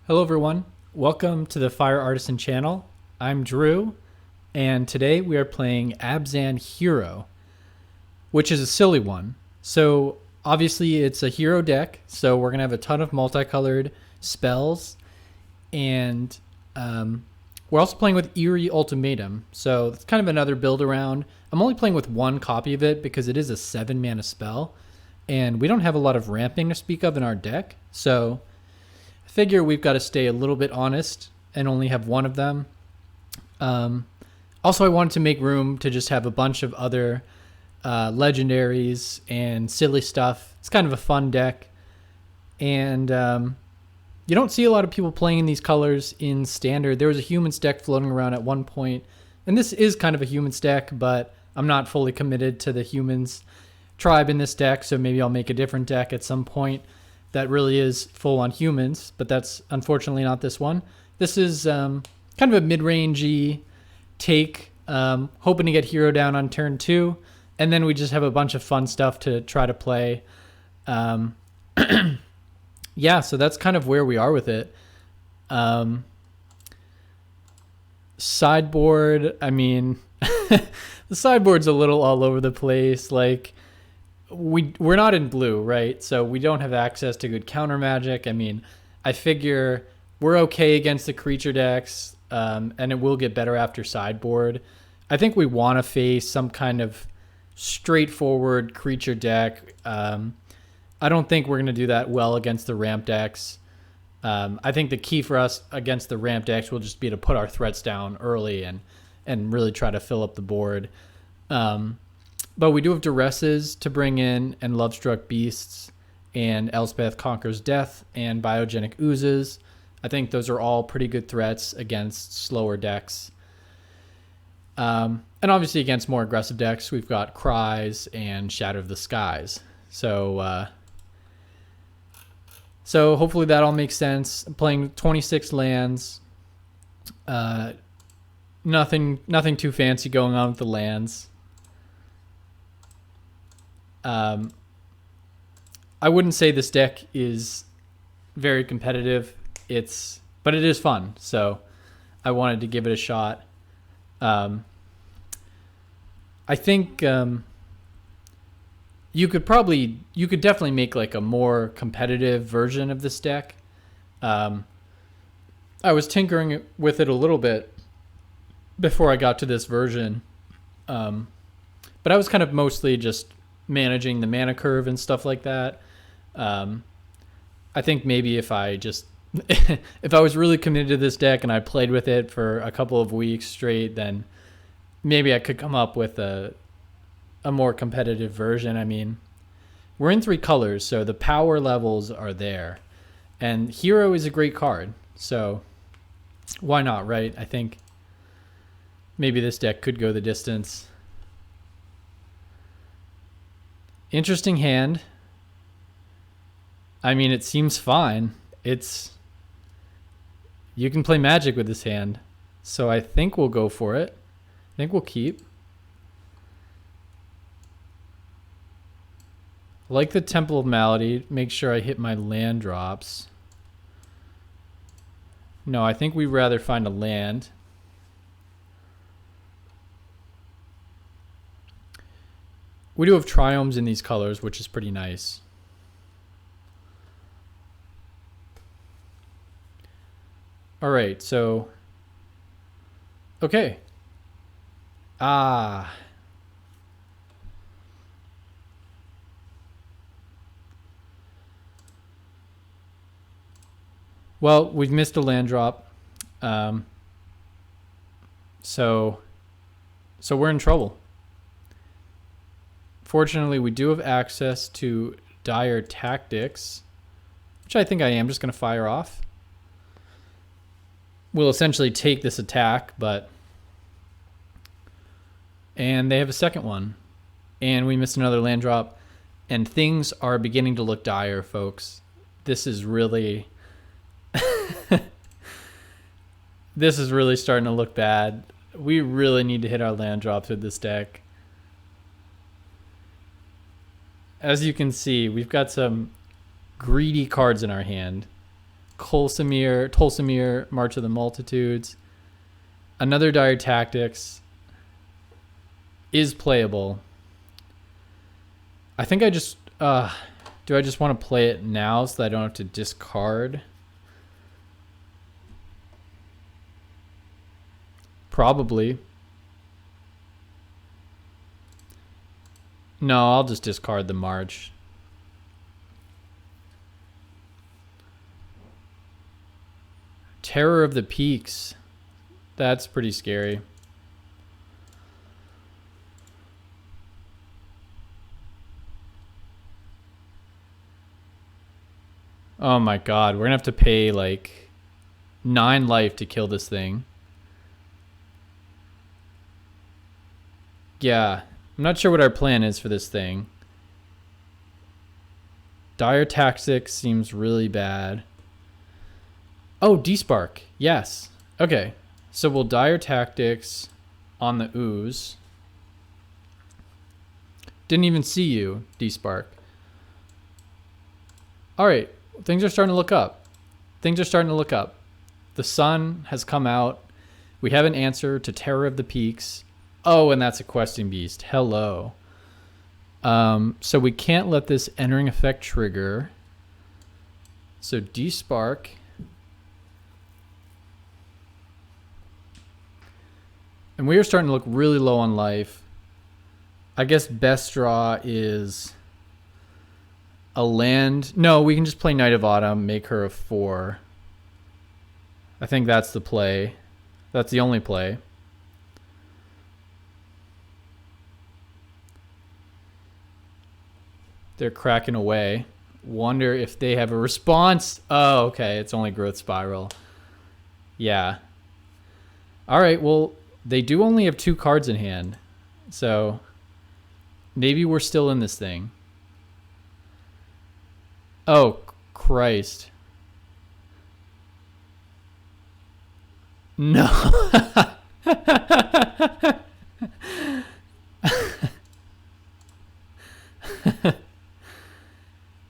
Hello everyone, welcome to the Fire Artisan channel. I'm Drew, and today we are playing Abzan Hero, which is a silly one. So obviously it's a hero deck, so we're going to have a ton of multicolored spells, and we're also playing with Eerie Ultimatum, so it's kind of another build around. I'm only playing with one copy of it because it is a 7-mana spell, and we don't have a lot of ramping to speak of in our deck, so I figure we've got to stay a little bit honest and only have one of them. Also, I wanted to make room to just have a bunch of other legendaries and silly stuff. It's kind of a fun deck. And you don't see a lot of people playing these colors in Standard. There was a Humans deck floating around at one point. And this is kind of a Humans deck, but I'm not fully committed to the Humans tribe in this deck. So maybe I'll make a different deck at some point that really is full on humans, but that's unfortunately not this one. This is kind of a mid-rangey take, hoping to get hero down on turn 2, and then we just have a bunch of fun stuff to try to play. Yeah, so that's kind of where we are with it. Sideboard, I mean, the sideboard's a little all over the place. Like, we're not in blue, right? So we don't have access to good counter magic. I mean, I figure we're okay against the creature decks, and it will get better after sideboard. I think we want to face some kind of straightforward creature deck. I don't think we're going to do that well against the ramp decks. I think the key for us against the ramp decks will just be to put our threats down early and really try to fill up the board. But we do have Duresses to bring in, and Lovestruck Beasts, and Elspeth Conquers Death, and Biogenic Oozes. I think those are all pretty good threats against slower decks. And obviously against more aggressive decks, we've got Cries and Shatter of the Skies. So hopefully that all makes sense. I'm playing 26 lands. Nothing too fancy going on with the lands. I wouldn't say this deck is very competitive. But it is fun. So I wanted to give it a shot. I think you could definitely make like a more competitive version of this deck. I was tinkering with it a little bit before I got to this version. But I was kind of mostly just managing the mana curve and stuff like that. I think maybe if I was really committed to this deck and I played with it for a couple of weeks straight, then maybe I could come up with a more competitive version. I mean, we're in 3 colors, so the power levels are there. And Hero is a great card, so why not, right? I think maybe this deck could go the distance. Interesting hand. I mean, it seems fine. You can play Magic with this hand. So I think we'll go for it. I think we'll keep. Like the Temple of Malady, make sure I hit my land drops. No, I think we'd rather find a land. We do have triomes in these colors, which is pretty nice. All right, so... Okay. Well, we've missed a land drop. So we're in trouble. Fortunately, we do have access to Dire Tactics, which I think I am just going to fire off. We'll essentially take this attack, and they have a second one. And we missed another land drop. And things are beginning to look dire, folks. This is really... this is really starting to look bad. We really need to hit our land drops with this deck. As you can see, we've got some greedy cards in our hand. Tolsimir, March of the Multitudes. Another Dire Tactics is playable. I think I just... do I just want to play it now so that I don't have to discard? Probably. No, I'll just discard the March. Terror of the Peaks. That's pretty scary. Oh my god, we're gonna have to pay like 9 life to kill this thing. Yeah, I'm not sure what our plan is for this thing. Dire Tactics seems really bad. Oh, Despark. Yes. Okay. So we'll Dire Tactics on the ooze. Didn't even see you, Despark. Alright. Things are starting to look up. Things are starting to look up. The sun has come out. We have an answer to Terror of the Peaks. Oh, and that's a questing beast. Hello. So we can't let this entering effect trigger. So Despark. And we are starting to look really low on life. I guess best draw is a land. No, we can just play Knight of Autumn, make her a 4. I think that's the play. That's the only play. They're cracking away. Wonder if they have a response. Oh, okay. It's only Growth Spiral. Yeah. All right. Well, they do only have 2 cards in hand. So maybe we're still in this thing. Oh, Christ. No.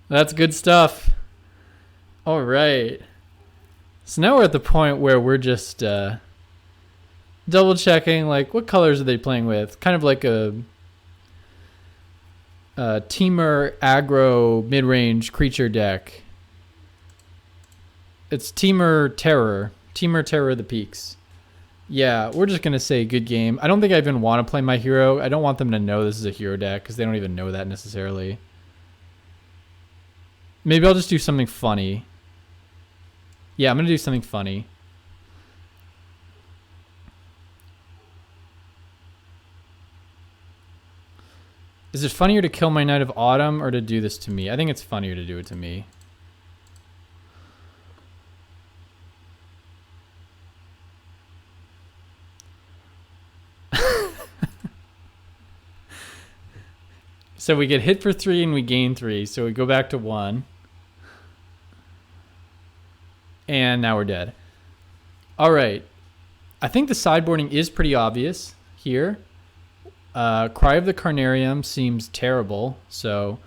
That's good stuff. All right. So now we're at the point where we're just double checking, like, what colors are they playing with? Kind of like a Teamer aggro mid-range creature deck. It's Teamer Terror of the Peaks. Yeah, we're just going to say good game. I don't think I even want to play my hero. I don't want them to know this is a hero deck because they don't even know that necessarily. Maybe I'll just do something funny. Yeah, I'm going to do something funny. Is it funnier to kill my Knight of Autumn or to do this to me? I think it's funnier to do it to me. So we get hit for 3 and we gain 3. So we go back to 1. And now we're dead. All right. I think the sideboarding is pretty obvious here. Cry of the Carnarium seems terrible. So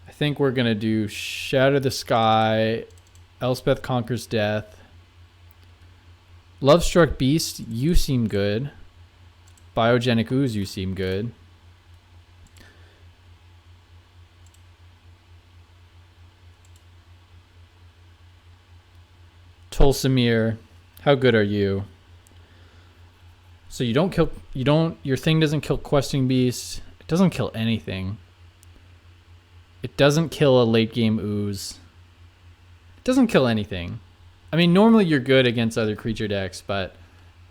I think we're going to do Shadow the Sky, Elspeth Conquers Death. Lovestruck Beast, you seem good. Biogenic Ooze, you seem good. Tolsimir, how good are you? So your thing doesn't kill questing beasts. It doesn't kill anything. It doesn't kill a late game ooze. It doesn't kill anything. I mean, normally you're good against other creature decks, but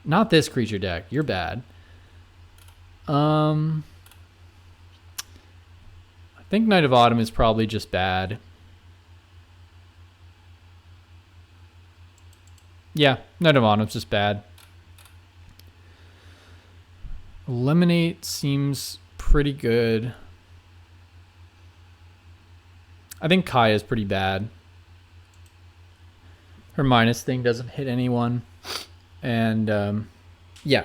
not this creature deck. You're bad. I think Knight of Autumn is probably just bad. Yeah, Knight of Autumn's just bad. Eliminate seems pretty good. I think Kai is pretty bad. Her minus thing doesn't hit anyone. And yeah,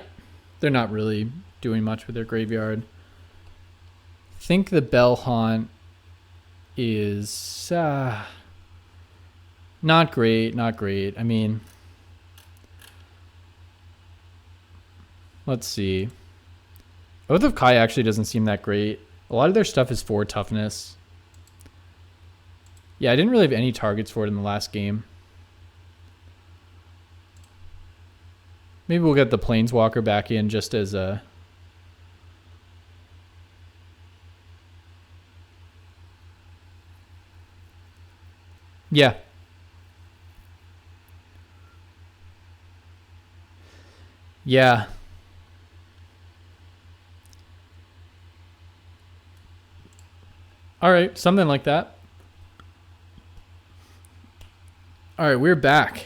they're not really doing much with their graveyard. I think the Bell Haunt is... Not great, not great. I mean, let's see. Oath of Kai actually doesn't seem that great. A lot of their stuff is 4 toughness. Yeah, I didn't really have any targets for it in the last game. Maybe we'll get the Planeswalker back in just as a... Yeah. Yeah. All right, something like that. All right, we're back.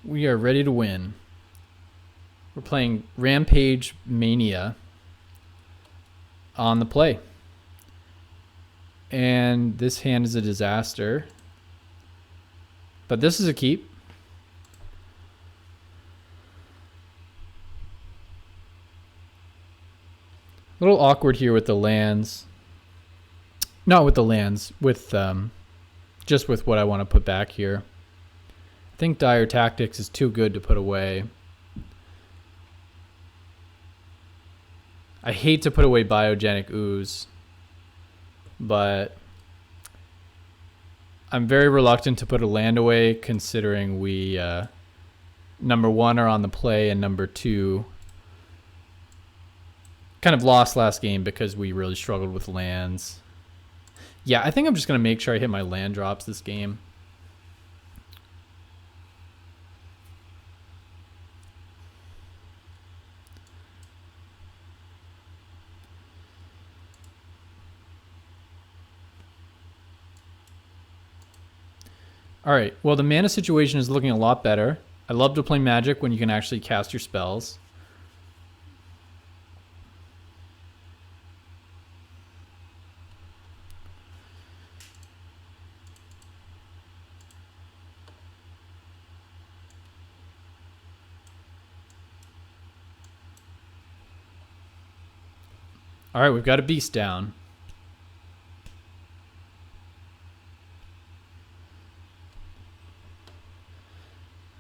We are ready to win. We're playing Rampage Mania on the play. And this hand is a disaster. But this is a keep. A little awkward here with the lands. Not with the lands, with just with what I want to put back here. I think Dire Tactics is too good to put away. I hate to put away Biogenic Ooze, but I'm very reluctant to put a land away considering we, number 1, are on the play, and number 2, kind of lost last game because we really struggled with lands. Yeah, I think I'm just going to make sure I hit my land drops this game. All right, well, the mana situation is looking a lot better. I love to play Magic when you can actually cast your spells. All right, we've got a beast down.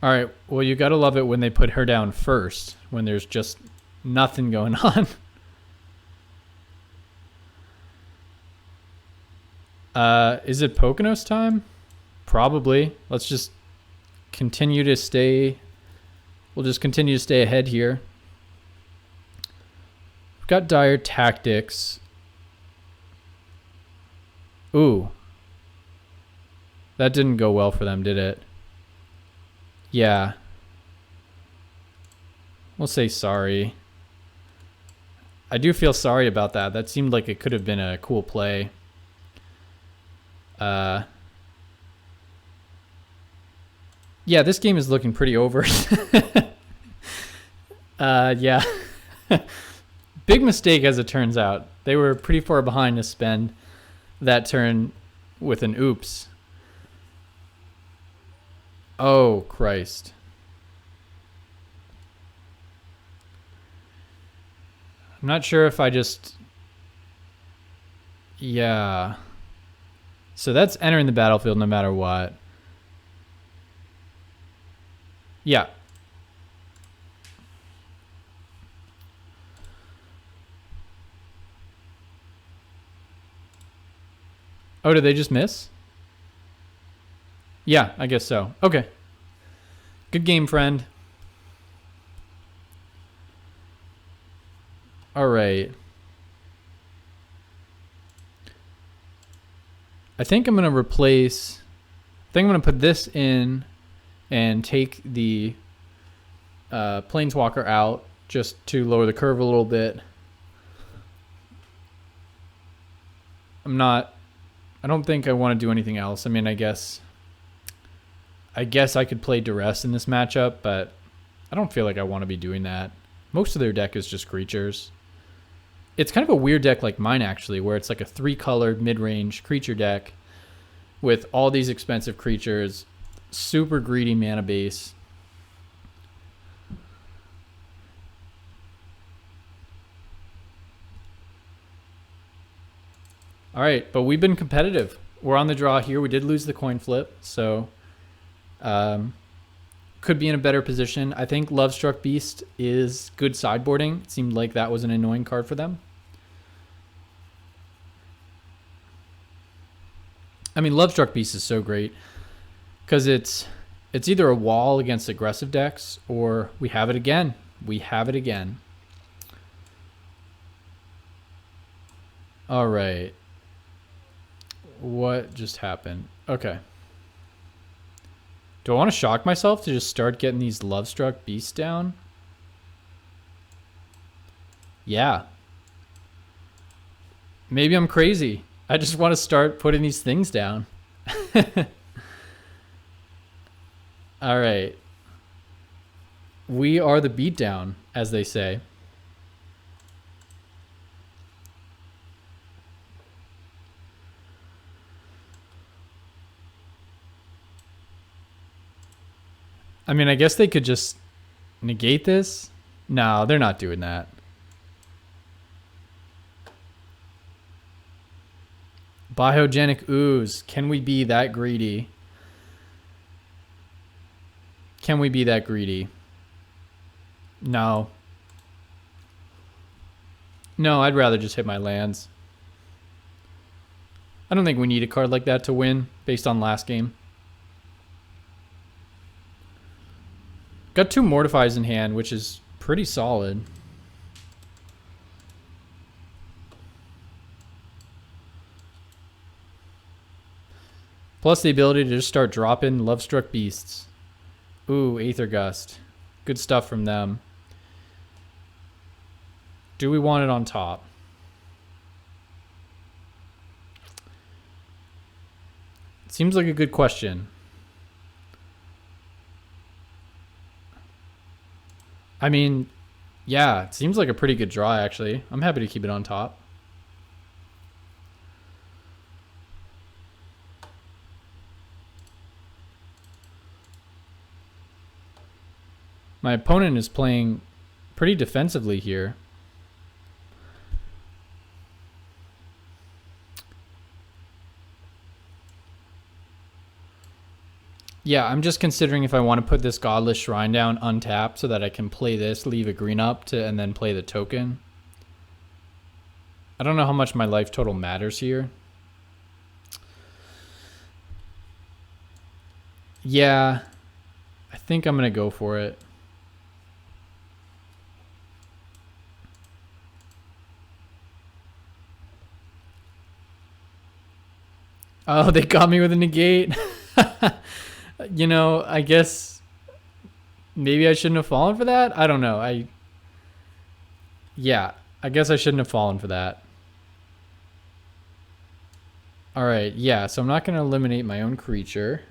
All right, well, you got to love it when they put her down first, when there's just nothing going on. Is it Poconos time? Probably. Let's just continue to stay. We'll just continue to stay ahead here. We've got Dire Tactics. Ooh. That didn't go well for them, did it? Yeah. We'll say sorry. I do feel sorry about that. That seemed like it could have been a cool play. Yeah, this game is looking pretty over. Yeah. Big mistake as it turns out. They were pretty far behind to spend that turn with an oops. Oh, Christ. I'm not sure if I just... Yeah. So that's entering the battlefield no matter what. Yeah. Oh, did they just miss? Yeah, I guess so. Okay. Good game, friend. All right. I think I'm going to replace... I think I'm going to put this in and take the Planeswalker out just to lower the curve a little bit. I don't think I want to do anything else. I mean, I guess I could play Duress in this matchup, but I don't feel like I want to be doing that. Most of their deck is just creatures. It's kind of a weird deck like mine, actually, where it's like a 3-colored mid-range creature deck with all these expensive creatures, super greedy mana base. All right, but we've been competitive. We're on the draw here. We did lose the coin flip, so Could be in a better position. I think Lovestruck Beast is good sideboarding. It seemed like that was an annoying card for them. I mean, Lovestruck Beast is so great because it's either a wall against aggressive decks or we have it again. We have it again. All right. What just happened? Okay. Do I want to shock myself to just start getting these Lovestruck Beasts down? Yeah. Maybe I'm crazy. I just want to start putting these things down. All right. We are the beatdown, as they say. I mean, I guess they could just negate this. No, they're not doing that. Biogenic ooze. Can we be that greedy? Can we be that greedy? No. No, I'd rather just hit my lands. I don't think we need a card like that to win based on last game. Got 2 Mortifies in hand, which is pretty solid. Plus the ability to just start dropping Lovestruck Beasts. Ooh, Aether Gust. Good stuff from them. Do we want it on top? Seems like a good question. I mean, yeah, it seems like a pretty good draw, actually. I'm happy to keep it on top. My opponent is playing pretty defensively here. Yeah, I'm just considering if I want to put this Godless Shrine down untapped so that I can play this, leave a green up, and then play the token. I don't know how much my life total matters here. Yeah, I think I'm going to go for it. Oh, they got me with a negate. You know, I guess maybe I shouldn't have fallen for that. I don't know. Yeah, I guess I shouldn't have fallen for that. All right. Yeah. So I'm not going to eliminate my own creature.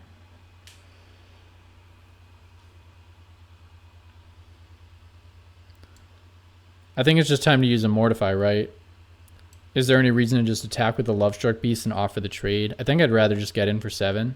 I think it's just time to use a Mortify, right? Is there any reason to just attack with the Lovestruck Beast and offer the trade? I think I'd rather just get in for 7.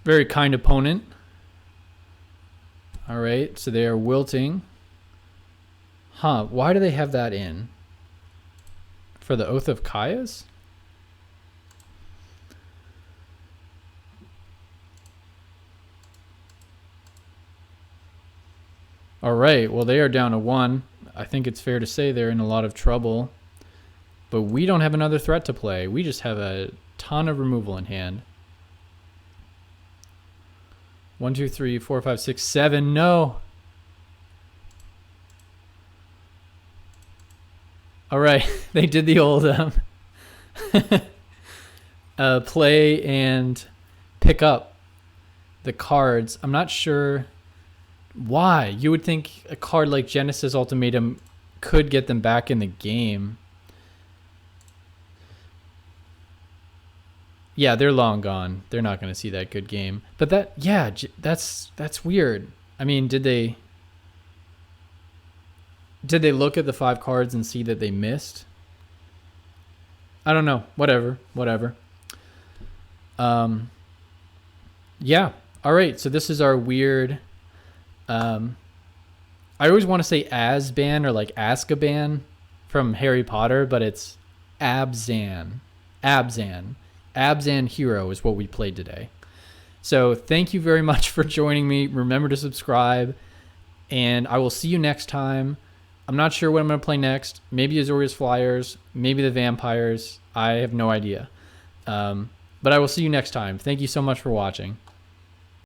Very kind opponent. All right, so they are wilting. Huh, why do they have that in? For the Oath of Kaias? All right, well, they are down to 1. I think it's fair to say they're in a lot of trouble. But we don't have another threat to play. We just have a ton of removal in hand. 1, 2, 3, 4, 5, 6, 7. No. All right, they did the old play and pick up the cards. I'm not sure why. You would think a card like Genesis Ultimatum could get them back in the game. Yeah, they're long gone. They're not going to see that good game. But that, yeah, that's weird. I mean, did they look at the 5 cards and see that they missed? I don't know. Whatever. Yeah, All right, so this is our weird. I always want to say Azban or like Azkaban from Harry Potter, but it's Abzan. Abzan. Abzan Hero is what we played today. So thank you very much for joining me. Remember to subscribe, and I will see you next time. I'm not sure what I'm going to play next. Maybe Azorius Flyers, maybe the Vampires. I have no idea. But I will see you next time. Thank you so much for watching.